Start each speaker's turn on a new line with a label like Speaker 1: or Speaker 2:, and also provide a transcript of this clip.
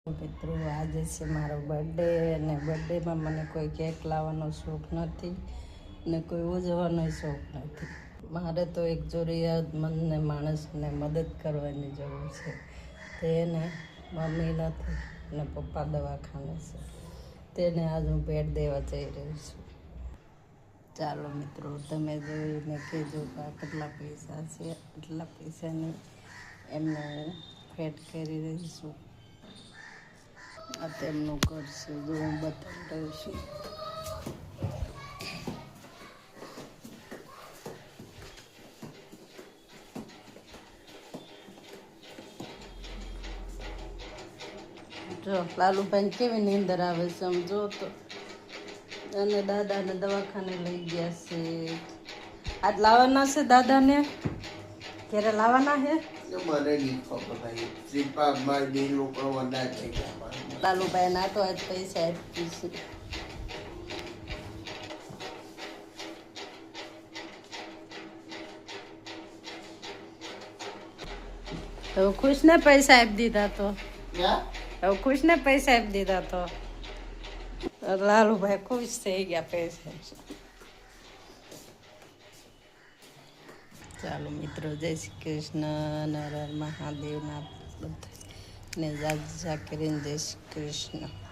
Speaker 1: મિત્રો આજે છે મારો બર્થડે અને બર્થડેમાં મને કોઈ કેક લાવવાનો શોખ નથી ને કોઈ ઉજવવાનો શોખ નથી. મારે તો એક જરૂરિયાતમંદ માણસને મદદ કરવાની જરૂર છે. તેને મમ્મી નથી અને પપ્પા દવાખાને છે. તેને આજ હું ભેટ દેવા જઈ રહી છું. ચાલો મિત્રો, તમે જોઈને કહેજો કે આ કેટલા પૈસા છે. એટલા પૈસાની એમને હું ભેટ કરી રહી છું. આ તેમનું ઘર છે, જો હું બતાવી રહી છું. જો લાલુભાઈને કેવી નીંદર આવે છે આમ જો તો. અને દાદાને દવાખાને લઈ ગયા છે. આજ લાવવાના છે દાદાને, ક્યારે લાવવાના છે? લાલુભાઈ ના તો આજ પૈસા આપી છે. હવે ખુશ ને પૈસા આપી દીધા તો, હવે ખુશ ને પૈસા આપી દીધા તો લાલુભાઈ ખુશ થઈ ગયા પૈસા. ચાલો મિત્રો, જય શ્રી કૃષ્ણ, નર મહાદેવના બધા ને જાજા કરીને જય શ્રી કૃષ્ણ.